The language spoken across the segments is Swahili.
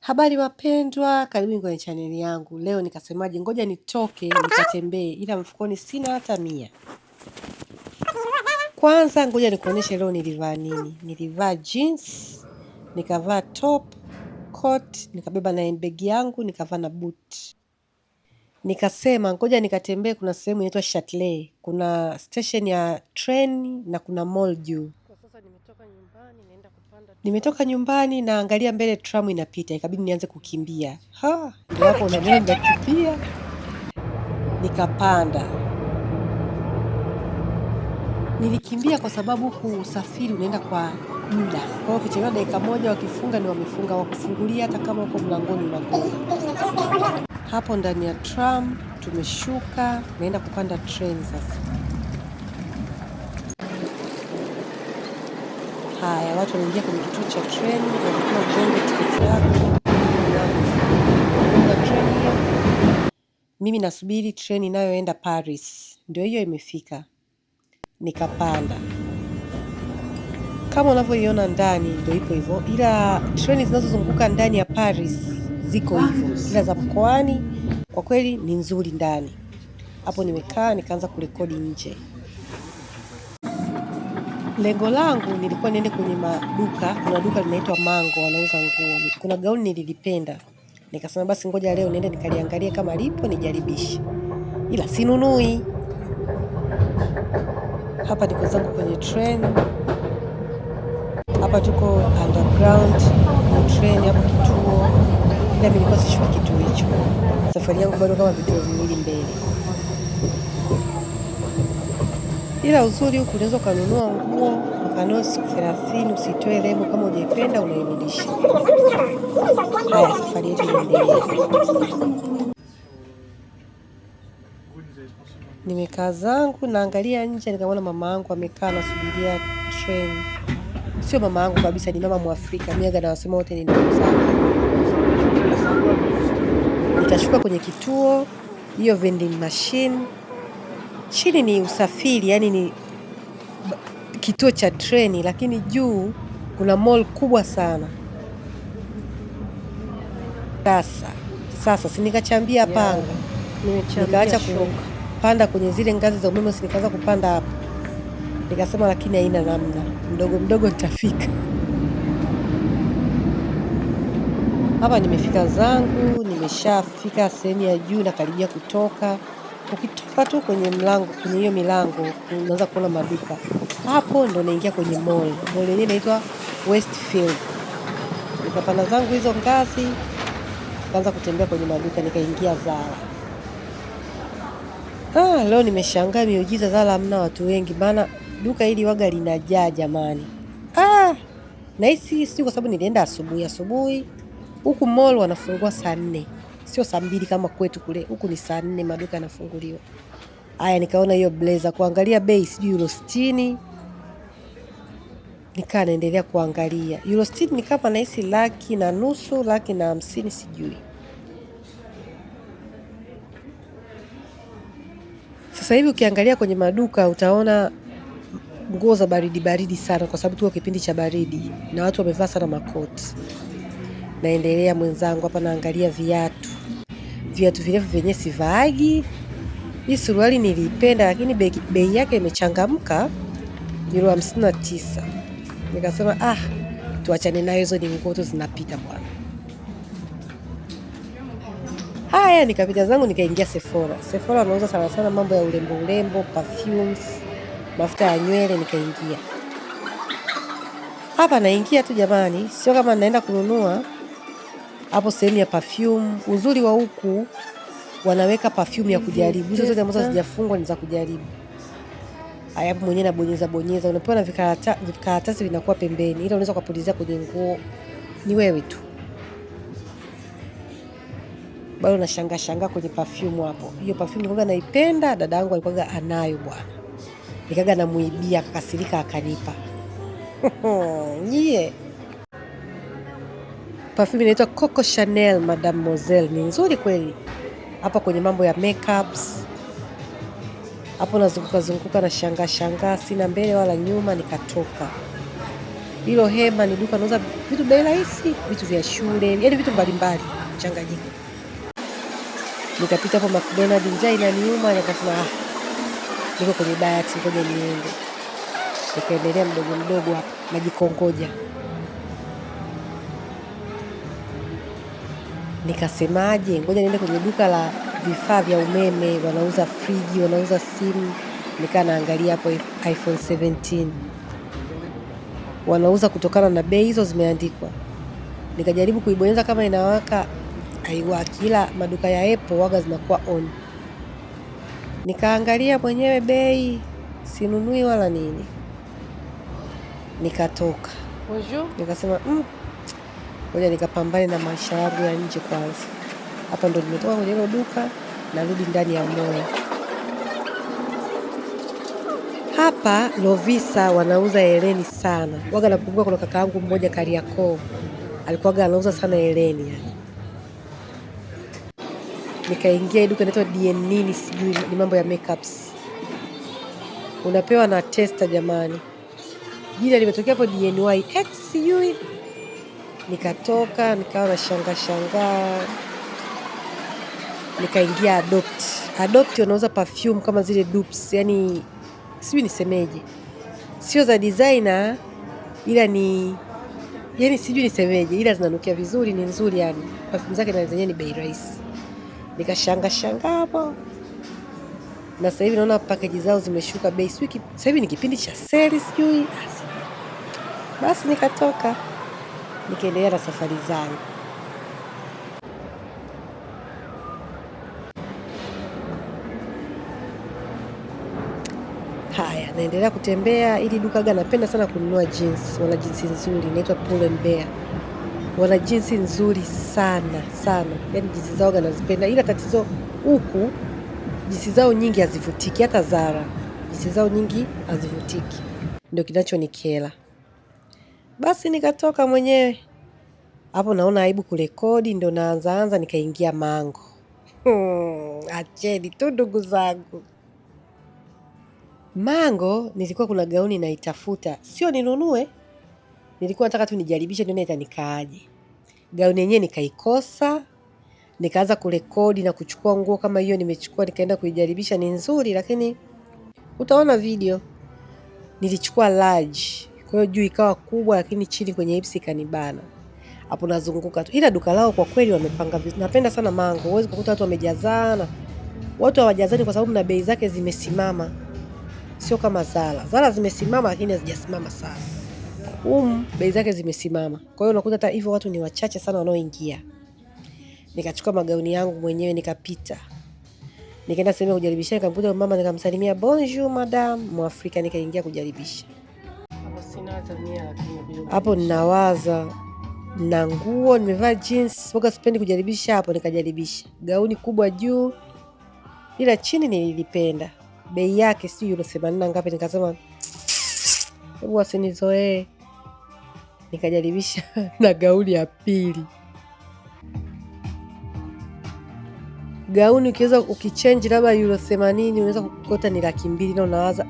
Habari wapendwa, karibuni kwenye chaneli yangu. Leo nikasemaje, ngoja nitoke nikatembee, ila mfukoni sina hata 100. Kwanza ngoja nikuoneshe leo nilivaa nini. Nilivaa jeans, nikavaa top, coat, nikabeba na handbag yangu, nikavaa na boot. Nikasema ngoja nikatembee, kuna sehemu inaitwa Chatelet, kuna station ya train na kuna mall juu. Nimetoka nyumbani naangalia mbele tram inapita, ikabidi nianze kukimbia. Ndio hapo unaniona nakimbia. Nikapanda. Nilikimbia kwa sababu huku usafiri unaenda kwa muda. Kwa hiyo ukichelewa dakika moja wakifunga ni wamefunga, wakufungulia hata kama uko mlangoni unagonga. Hapo ndani ya tram tumeshuka, naenda kupanda train sasa. Haya, watu wanaingia kwenye kituo cha treni, wanakula gonge tiketi yako. Treni hiyo. Mimi nasubiri treni inayoenda Paris. Ndio hiyo imefika. Nikapanda. Kama unavyoiona ndani ndio ipo hivyo. Ila treni zinazozunguka ndani ya Paris ziko hivyo. Ila za mkoani kwa kweli ni nzuri ndani. Hapo nimekaa nikaanza kurekodi nje. Lengo langu nilikuwa niende kwenye maduka, kuna duka linaitwa Mango wanauza nguo. Kuna gauni nililipenda. Nikasema basi ngoja leo niende nikaliangalia kama lipo nijaribishe. Ila sinunui. Hapa niko zangu kwenye train. Hapa tuko underground na train hapo kituo. Ila mimi nilikuwa sishuki kituo hicho. Safari yangu bado kama vituo viwili mbele. Ila uzuri huku unaweza kununua nguo ukanunua siku 30 usitoe lebo, kama hujaipenda unairudisha. Haya, safari yetu inaendelea. Nimekaa zangu naangalia nje, nikamwona mama yangu amekaa nasubiria train. Sio mama yangu kabisa, ni mama Mwafrika. Miaga na wasema wote ni ndugu zangu. Nikashuka kwenye kituo, hiyo vending machine. Chini ni usafiri, yani ni kituo cha treni, lakini juu kuna mall kubwa sana. Sasa si nikachambia panga. Nikaacha kupanda kwenye zile ngazi za umeme, si nikaanza kupanda hapo. Nikasema lakini haina namna. Mdogo mdogo nitafika. Hapa nimefika zangu, nimeshafika sehemu ya juu na karibia kutoka. Ukitoka tu kwenye mlango, kwenye hiyo milango unaanza kuona maduka. Hapo ndo naingia kwenye mall. Mall yenyewe inaitwa Westfield. Nikapanda zangu hizo ngazi, nikaanza kutembea kwenye maduka, nikaingia Zara. Leo nimeshangaa miujiza, Zara hamna watu wengi, maana duka hili waga linajaa jamani. Na hisi si kwa sababu nilienda asubuhi. Huku mall wanafungua saa 4. Sio saa 2 kama kwetu kule. Huku ni saa 4 maduka yanafunguliwa. Haya, nikaona hiyo blazer, kuangalia bei sijui euro 60. Nikaa naendelea kuangalia. Euro 60 ni kama nahisi 1,000,000, 1,50,000 sijui. Sasa hivi ukiangalia kwenye maduka utaona nguo za baridi sana, kwa sababu tuko kipindi cha baridi na watu wamevaa sana makoti. Naendelea mwenzangu hapa naangalia viatu. Viatu virefu vyenye sivaagi. Hii suruali nilipenda lakini bei yake imechangamka, euro 59. Nikasema tuachane nayo, hizo ni nguo tu zinapita bwana. Haya, nikapita zangu nikaingia Sephora. Sephora wanauza sana mambo ya urembo, perfumes, mafuta ya nywele. Nikaingia hapa, naingia tu jamani, sio kama naenda kununua. Hapo sehemu ya perfume. Uzuri wa huku wanaweka perfume ya kujaribu. Hizo zote ambazo hazijafungwa ni za kujaribu. Haya, hapo mwenyewe bonyeza. Unapewa na vikaratasi vinakuwa pembeni, ila unaweza kupulizia kwenye nguo. Ni wewe tu. Bado nashangaa kwenye perfume hapo. Hiyo perfume nilikuwa naipenda, dada yangu alikuwa anayo bwana. Nikaga namuibia, akakasirika akanipa. Nyie. Perfume inaitwa Coco Chanel Mademoiselle, ni nzuri kweli. Hapa kwenye mambo ya makeups. Hapo nazunguka na shangaa, sina mbele wala nyuma, nikatoka. Hilo hema ni duka nauza vitu bei rahisi, vitu vya shule, yaani vitu mbalimbali mchanganyiko. Nikapita hapo McDonald, njaa inaniuma, nikasema niko kwenye diet, ngoja niende. Nikaendelea mdogo mdogo hapa najikongoja. Nikasemaje, ngoja niende kwenye duka la vifaa vya umeme, wanauza friji, wanauza simu. Nikaa naangalia hapo iPhone 17 wanauza kutokana na bei hizo zimeandikwa. Nikajaribu kuibonyeza kama inawaka, haiwaki, ila maduka ya Apple waga zinakuwa on. Nikaangalia mwenyewe bei, sinunui wala nini. Nikatoka. Nikasema ngoja nikapambane na maisha yangu ya nje kwanza. Hapa ndo nimetoka kwenye hilo duka, narudi ndani ya moyo. Hapa Lovisa wanauza hereni sana. Waga nakumbuka kuna kaka yangu mmoja Kariakoo, alikuwa anauza sana hereni yani. Nikaingia duka inaitwa DN nini sijui, ni mambo ya makeups. Unapewa na tester jamani. Jina limetokea hapo DNY X sijui. Nikatoka, nikawa na shanga. Nikaingia Adopt. Adopt wanauza perfume kama zile dupes, yani sijui nisemeje. Sio za designer ila ni yani sijui nisemeje, ila zinanukia vizuri, ni nzuri yani. Perfume zake na zenyewe ni bei rahisi. Nikashanga hapo. Na sasa hivi naona package zao zimeshuka bei. Sasa hivi ni kipindi cha sale sijui. Basi nikatoka. Nikaendelea na safari zangu. Haya, naendelea kutembea. Ili duka napenda sana kununua jeans. Wana jeans nzuri, inaitwa Pull & Bear. Wana jeans nzuri sana. Yaani jeans zao nazipenda. Ila tatizo huku jeans zao nyingi hazivutiki, hata Zara. Jeans zao nyingi hazivutiki. Ndio kinachonikera. Basi nikatoka mwenyewe. Hapo naona aibu kurekodi, ndio naanza nikaingia Mango. Acheni tu ndugu zangu. Mango nilikuwa kuna gauni naitafuta. Sio ninunue. Nilikuwa nataka tu nijaribishe nione itanikaaje. Gauni yenyewe nikaikosa. Nikaanza kurekodi na kuchukua nguo kama hiyo nimechukua, nikaenda kuijaribisha, ni nzuri lakini utaona video. Nilichukua large. Kwa hiyo juu ikawa kubwa lakini chini kwenye hips ikanibana. Hapo nazunguka tu. Ila duka lao kwa kweli wamepanga vizuri. Napenda sana Mango. Huwezi kukuta watu wamejazana. Watu hawajazani kwa sababu na bei zake zimesimama. Sio kama Zara. Zara zimesimama lakini hazijasimama sana. Bei zake zimesimama. Kwa hiyo unakuta hata hivyo watu ni wachache sana wanaoingia. Nikachukua magauni yangu mwenyewe nikapita. Nikaenda sehemu ya kujaribisha, nikamkuta mama, nikamsalimia bonjour madam, Mwafrika, nikaingia kujaribisha. Hapo ninawaza na nguo nimevaa jeans, woga sipendi kujaribisha hapo, nikajaribisha. Gauni kubwa juu ila chini nilipenda. Bei yake sio euro 80 ngapi, nikasema hebu wasinizoee. Nikajaribisha na gauni ya pili. Gauni ukiweza ukichange labda euro 80 unaweza kukota ni 200,000 na unawaza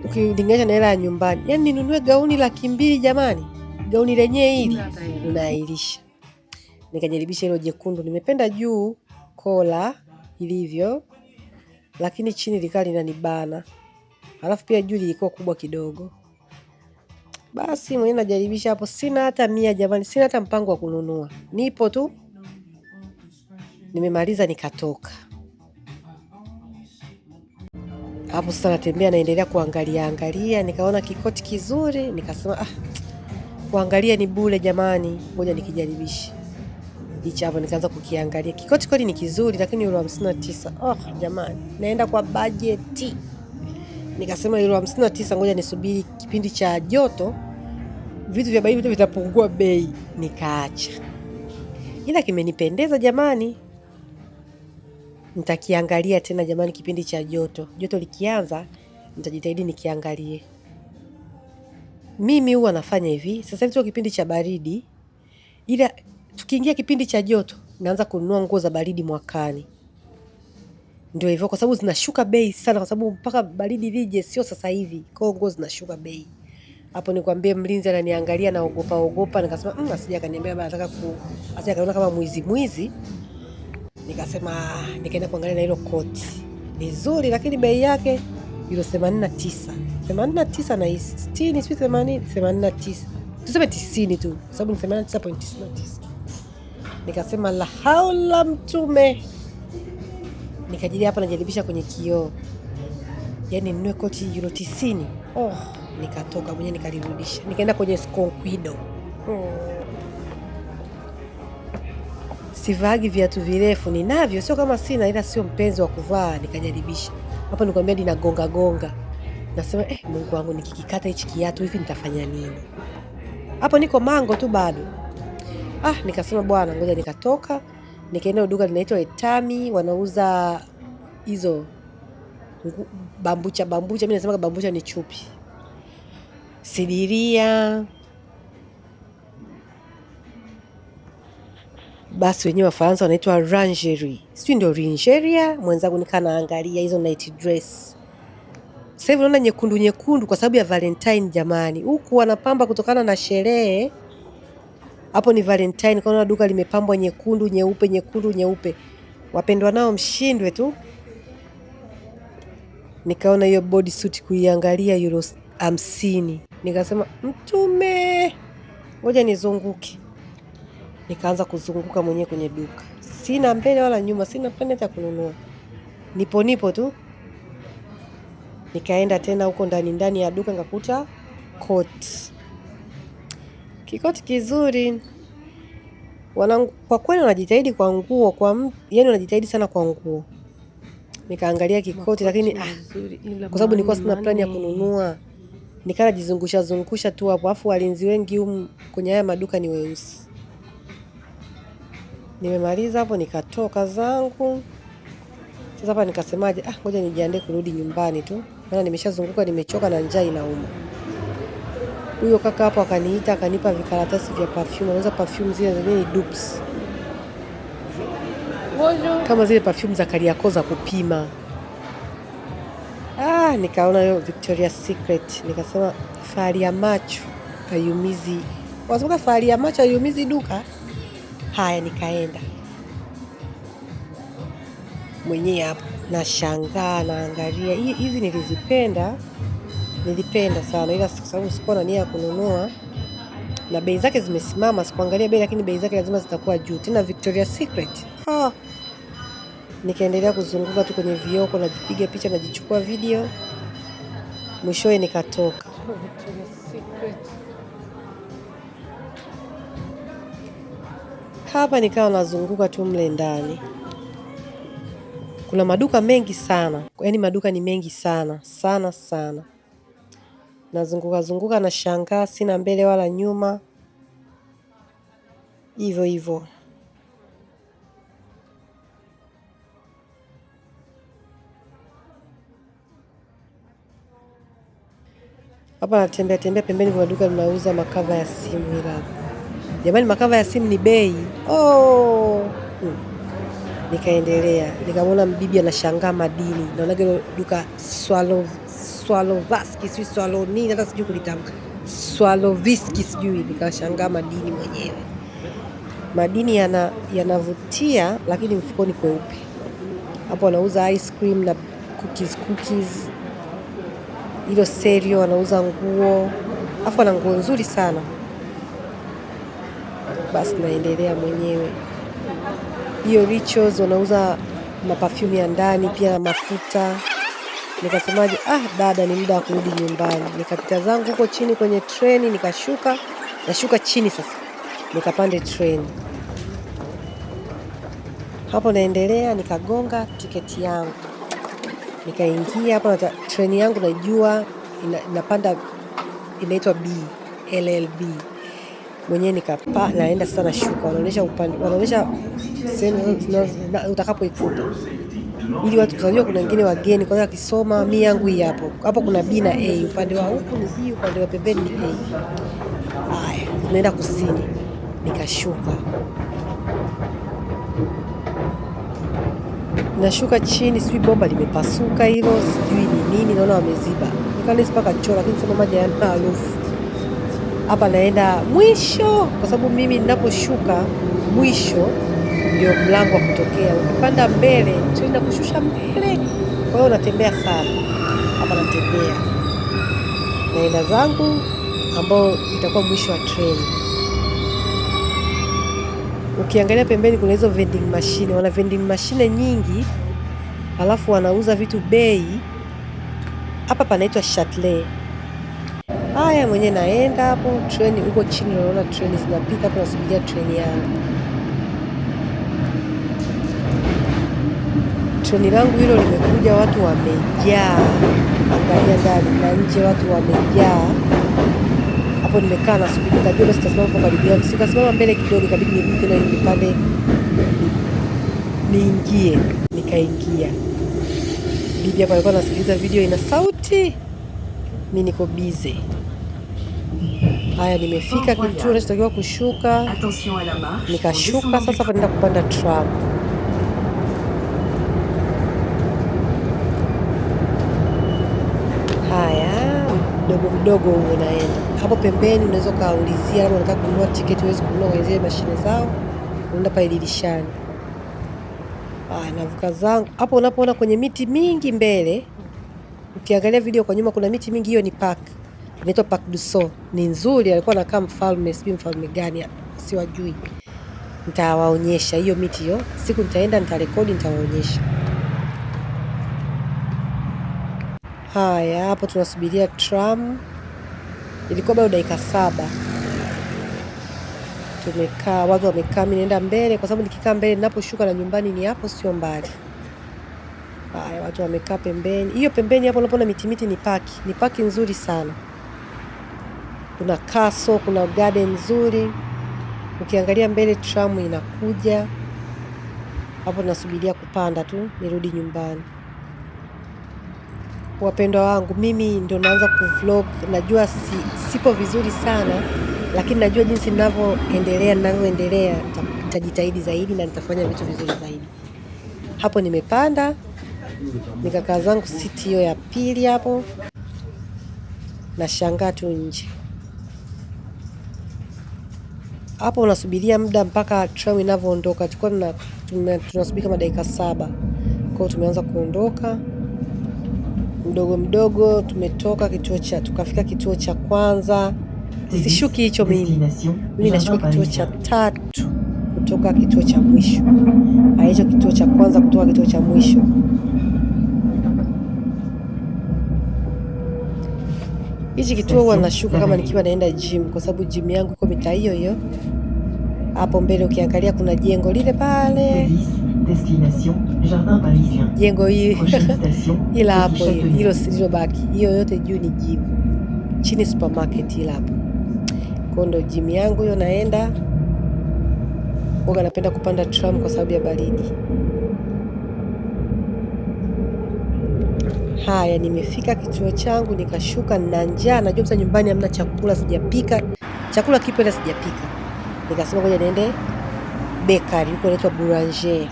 ukilinganisha na hela ya nyumbani. Yaani ninunue gauni 200,000 jamani. Gauni lenyewe hili unailisha. Nikajaribisha hilo jekundu. Nimependa juu kola ilivyo, lakini chini likaa linanibana. Alafu pia juu lilikuwa kubwa kidogo. Basi mwenyewe najaribisha hapo, sina hata 100 jamani, sina hata mpango wa kununua. Nipo tu. Nimemaliza nikatoka. Hapo sasa natembea naendelea kuangalia, nikaona kikoti kizuri, nikasema kuangalia ni bure jamani, ngoja nikijaribisha. Hicho hapo nikaanza kukiangalia. Kikoti kweli ni kizuri lakini euro 59. Jamani, naenda kwa budget. Nikasema euro 59 ngoja nisubiri kipindi cha joto, vitu vya baridi vitapungua bei, nikaacha. Ila kimenipendeza jamani. Nitakiangalia tena jamani kipindi cha joto. Joto likianza nitajitahidi nikiangalie. Mimi huwa nafanya hivi, sasa hivi kipindi cha baridi, ila tukiingia kipindi cha joto naanza kununua nguo za baridi mwakani. Ndio hivyo, kwa sababu zinashuka bei sana, kwa sababu mpaka baridi lije sio sasa hivi. Kwa nguo zinashuka bei. Hapo nikwambie mlinzi ananiangalia na ogopa. Nikasema asije akaniambia baba nataka asije akaona kama mwizi. Nikasema nikaenda kuangalia na hilo koti. Ni zuri lakini bei yake euro 89. 89 na 60 sio 80, 89. Tuseme 90 tu sababu ni 89.99. Nikasema la haula mtume. Nikajilia hapa najaribisha kwenye kioo. Yaani ninunue koti euro 90. Nikatoka mwenyewe nikalirudisha. Nikaenda kwenye Sconquido. Sivagi viatu virefu, ninavyo sio kama sina, ila sio mpenzi wa kuvaa. Nikajaribisha hapo, nikwambia ninagonga. Nasema Mungu wangu, nikikikata hichi kiatu hivi nitafanya nini? Hapo niko mango tu bado. Nikasema bwana, ngoja nikatoka. Nikaenda duka linaitwa Etami, wanauza hizo bambucha. Mimi nasema bambucha ni chupi. Sidiria. Basi wenyewe wa Faransa wanaitwa lingerie. Sio ndio lingerie? Mwenzangu nikanaangalia hizo night dress. Sasa hivi naona nyekundu kwa sababu ya Valentine jamani. Huku wanapamba kutokana na sherehe. Hapo ni Valentine, kaona duka limepambwa nyekundu, nyeupe. Wapendwa nao mshindwe tu. Nikaona hiyo body suit kuiangalia euro 50. Nikasema mtume, ngoja nizunguke. Nikaanza kuzunguka mwenyewe kwenye duka. Sina mbele wala nyuma, sina plani hata kununua. Nipo tu. Nikaenda tena huko ndani ya duka nikakuta koti. Kikoti kizuri. Kwa kweli wanajitahidi kwa nguo, yani wanajitahidi sana kwa nguo. Nikaangalia kikoti lakini kwa sababu nilikuwa sina plani ya kununua. Nikala jizungusha tu hapo. Afu walinzi wengi kwenye haya maduka ni weusi. Nimemaliza hapo nikatoka zangu. Sasa hapa nikasemaje, ngoja nijiandae kurudi nyumbani tu. Maana nimeshazunguka, nimechoka na njaa inauma. Huyo kaka hapo akaniita, akanipa vikaratasi vya perfume. Anauza perfume zile zenye dupes. Kama zile perfume za Kariakoo za kupima. Nikaona hiyo Victoria's Secret. Nikasema fahari ya macho hayumizi. Wasema fahari ya macho hayumizi duka. Haya, nikaenda mwenyewe hapo nashangaa, naangalia hizi nilipenda sana, ila kwa sababu sikuwa na nia ya kununua na bei zake zimesimama. Sikuangalia bei, lakini bei zake lazima zitakuwa juu. Tena Victoria's Secret. Nikaendelea kuzunguka tu kwenye vioko, najipiga picha, najichukua video. Mwishowe nikatoka. Hapa nikawa nazunguka tu mle ndani. Kuna maduka mengi sana. Yaani maduka ni mengi sana. Sana. Nazunguka na shangaa, sina mbele wala nyuma. Hivyo. Hapa natembea pembeni kwa duka linauza makava ya simu ila. Jamani, makava ya simu ni bei. Nikaendelea. Nikamwona mbibi anashangaa madini. Naona hilo duka Swalovaski, sijui Swaloni, hata sijui kulitamka. Swaloviski sijui, nikashangaa madini mwenyewe. Madini yanavutia lakini mfukoni kweupe. Hapo wanauza ice cream na cookies. Hilo serio wanauza nguo. Afu ana nguo nzuri sana. Basi naendelea mwenyewe. Hiyo Rituals wanauza maperfume ya ndani pia na mafuta. Nikasemaje, dada ni muda wa kurudi nyumbani. Nikapita zangu huko chini kwenye treni, nashuka chini sasa. Nikapande treni. Hapo naendelea, nikagonga tiketi yangu. Nikaingia hapo na treni yangu najua inapanda, inaitwa LLB. Mwenyewe naenda sasa nashuka. Wanaonyesha sehemu utakapoikuta. Ili watu kujua kuna wengine wageni kwa hiyo akisoma mimi yangu hii hapo. Hapo kuna B na A, upande wa huku ni B, upande wa pembeni ni A. Haya, tunaenda kusini. Nikashuka. Nashuka chini, sijui bomba limepasuka hilo, sijui ni nini, naona wameziba. Nikalezi paka choo, lakini sema maji yana harufu. hapa naenda mwisho, kwa sababu mimi ninaposhuka mwisho ndio mlango wa kutokea. Ukipanda mbele treni kushusha mbele, kwa hiyo unatembea sana. Hapa natembea naenda zangu ambao itakuwa mwisho wa treni. Ukiangalia pembeni kuna hizo vending machine, wana vending machine nyingi, alafu wanauza vitu bei. Hapa panaitwa Chatelet. Haya, mwenye naenda hapo, treni huko chini unaona treni zinapita hapo, nasubiria treni yangu. Treni langu hilo limekuja, watu wamejaa. Angalia ndani na nje watu wamejaa. Hapo nimekaa nasubiri, najua sitasimama hapo karibu yangu. Sikasimama mbele kidogo, ikabidi nivuke na nipande niingie. Nikaingia. Bibi hapa alikuwa anasikiliza video ina sauti. Mimi niko busy. Haya, nimefika kituo natakiwa kushuka. Nikashuka sasa, hapa naenda kupanda tram. Haya, mdogo mdogo huo naenda. Hapo pembeni unaweza kaulizia kama unataka kununua tiketi, uweze kununua kwenye zile mashine zao. Unaenda pale dirishani. Haya, navuka zangu. Hapo unapoona kwenye miti mingi mbele, ukiangalia video kwa nyuma kuna miti mingi, hiyo ni park. Inaitwa Parc du Sceau. Ni nzuri, alikuwa anakaa mfalme, sijui mfalme gani, siwajui. Nitawaonyesha hiyo miti hiyo. Siku nitaenda nitarekodi, nitawaonyesha. Haya, hapo tunasubiria tram. Ilikuwa bado dakika 7. Tumekaa, watu wamekaa, mimi naenda mbele kwa sababu nikikaa mbele ninaposhuka na nyumbani ni hapo, sio mbali. Haya, watu wamekaa pembeni. Hiyo pembeni hapo unapoona miti ni paki. Ni paki nzuri sana. Kuna castle, kuna garden nzuri. Ukiangalia mbele tram inakuja. Hapo nasubiria kupanda tu nirudi nyumbani. Wapendwa wangu, mimi ndo naanza kuvlog. Najua sipo vizuri sana, lakini najua jinsi ninavyoendelea nitajitahidi zaidi na nitafanya vitu vizuri zaidi. Hapo nimepanda, nikakaa zangu siti hiyo ya pili hapo. Nashangaa tu nje. Hapo unasubiria muda mpaka tram inavyoondoka. Tulikuwa tunasubiri kama dakika 7. Kwa hiyo tumeanza kuondoka. Mdogo mdogo tumetoka tukafika kituo cha kwanza. Sishuki hicho mimi nashuka kituo cha 3 kutoka kituo cha mwisho. Hicho kituo cha kwanza kutoka kituo cha mwisho. Hichi kituo huwa nashuka kama nikiwa naenda gym, kwa sababu gym yangu iko mitaa hiyo hiyo. Hapo mbele ukiangalia kuna jengo lile pale. Jengo hili ila hapo hilo silobaki. Hiyo yote juu ni gym. Chini supermarket ila hapo. Kwa ndo gym yangu hiyo naenda. Huwa napenda kupanda tram kwa sababu ya baridi. Haya, nimefika kituo changu nikashuka na njaa. Najua msa nyumbani hamna chakula, sijapika. Chakula kipo ila sijapika. Nikasema ngoja niende bakery, huko inaitwa Boulanger.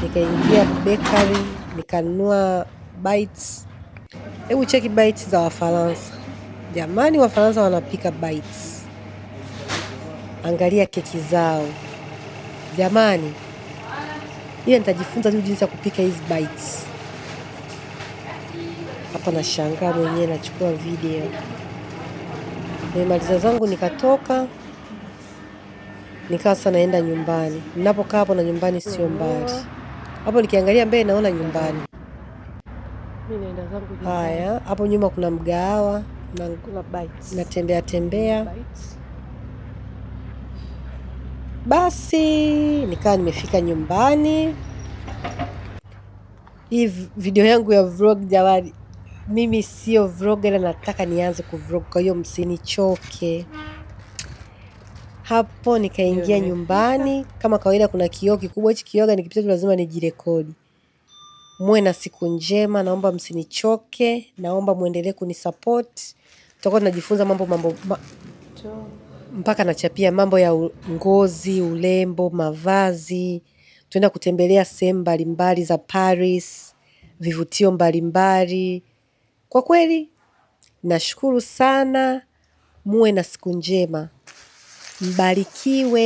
Nikaingia bakery, nikanunua bites. Hebu cheki bites za Wafaransa. Jamani, Wafaransa wanapika bites. Angalia keki zao. Jamani, ile nitajifunza tu jinsi ya kupika hizi bites. Hapa nashangaa mwenyewe, nachukua video. Nimemaliza zangu nikatoka. Nikawa sasa naenda nyumbani. Ninapokaa hapo na nyumbani sio mbali. Hapo nikiangalia mbele naona nyumbani. Mimi naenda zangu nyumbani. Haya, hapo nyuma kuna mgahawa na kuna bites. Natembea. Basi nikawa nimefika nyumbani. Hii video yangu ya vlog jamani. Mimi sio vlogger na nataka nianze kuvlog, kwa hiyo msinichoke. Hapo nikaingia nyumbani. Kama kawaida kuna kioo kikubwa. Hichi kioo nikipita tu lazima nijirekodi. Muwe na siku njema, naomba msinichoke, naomba muendelee kunisupport. Tutakuwa tunajifunza mambo mpaka nachapia mambo ya ngozi, urembo, mavazi. Tuenda kutembelea sehemu mbalimbali za Paris, vivutio mbalimbali. Kwa kweli nashukuru sana Muwe na siku njema. Mbarikiwe.